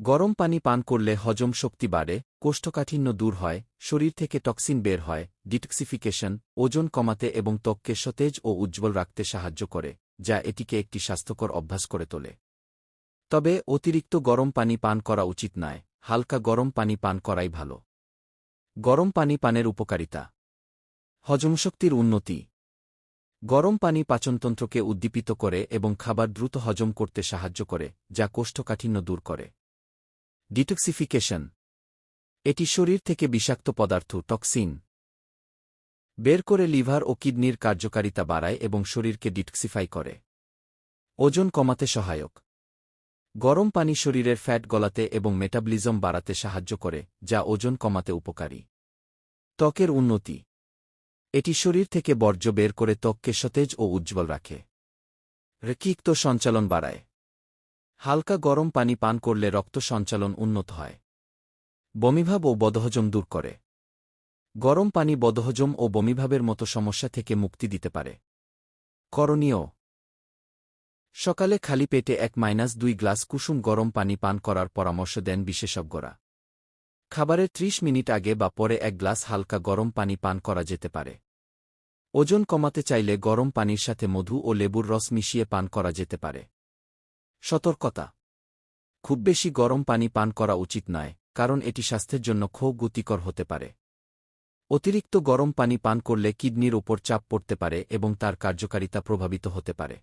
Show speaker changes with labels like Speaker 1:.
Speaker 1: গরম পানি পান করলে হজম শক্তি বাড়ে, কোষ্ঠকাঠিন্য দূর হয়, শরীর থেকে টক্সিন বের হয়, ডিটক্সিফিকেশন, ওজন কমাতে এবং ত্বককে সতেজ ও উজ্জ্বল রাখতে সাহায্য করে, যা এটিকে একটি স্বাস্থ্যকর অভ্যাস করে তোলে। তবে অতিরিক্ত গরম পানি পান করা উচিত নয়, হালকা গরম পানি পান করাই ভালো। গরম পানি পানের উপকারিতা। হজমশক্তির উন্নতি। গরম পানি পাচনতন্ত্রকে উদ্দীপিত করে এবং খাবার দ্রুত হজম করতে সাহায্য করে, যা কোষ্ঠকাঠিন্য দূর করে। ডিটক্সিফিকেশন। এটি শরীর থেকে বিষাক্ত পদার্থ টক্সিন বের করে লিভার ও কিডনির কার্যকারিতা বাড়ায় এবং শরীরকে ডিটক্সিফাই করে। ওজন কমাতে সহায়ক। গরম পানি শরীরের ফ্যাট গলাতে এবং মেটাবলিজম বাড়াতে সাহায্য করে, যা ওজন কমাতে উপকারী। ত্বকের উন্নতি। এটি শরীর থেকে বর্জ্য বের করে ত্বককে সতেজ ও উজ্জ্বল রাখে। রক্ত সঞ্চালন বাড়ায়। হালকা গরম পানি পান করলে রক্ত সঞ্চালন উন্নত হয়। বমিভাব ও বদহজম দূর করে। গরম পানি বদহজম ও বমিভাবের মতো সমস্যা থেকে মুক্তি দিতে পারে। করণীয়। সকালে খালি পেটে 1-2 গ্লাস কুসুম গরম পানি পান করার পরামর্শ দেন বিশেষজ্ঞরা। খাবারের 30 মিনিট আগে বা পরে 1 গ্লাস হালকা গরম পানি পান করা যেতে পারে। ওজন কমাতে চাইলে গরম পানির সাথে মধু ও লেবুর রস মিশিয়ে পান করা যেতে পারে। সতর্কতা। খুব বেশি গরম পানি পান করা উচিত নয়, কারণ এটি স্বাস্থ্যের জন্য খুব ক্ষতিকর হতে পারে। অতিরিক্ত গরম পানি পান করলে কিডনির ওপর চাপ পড়তে পারে এবং তার কার্যকারিতা প্রভাবিত হতে পারে।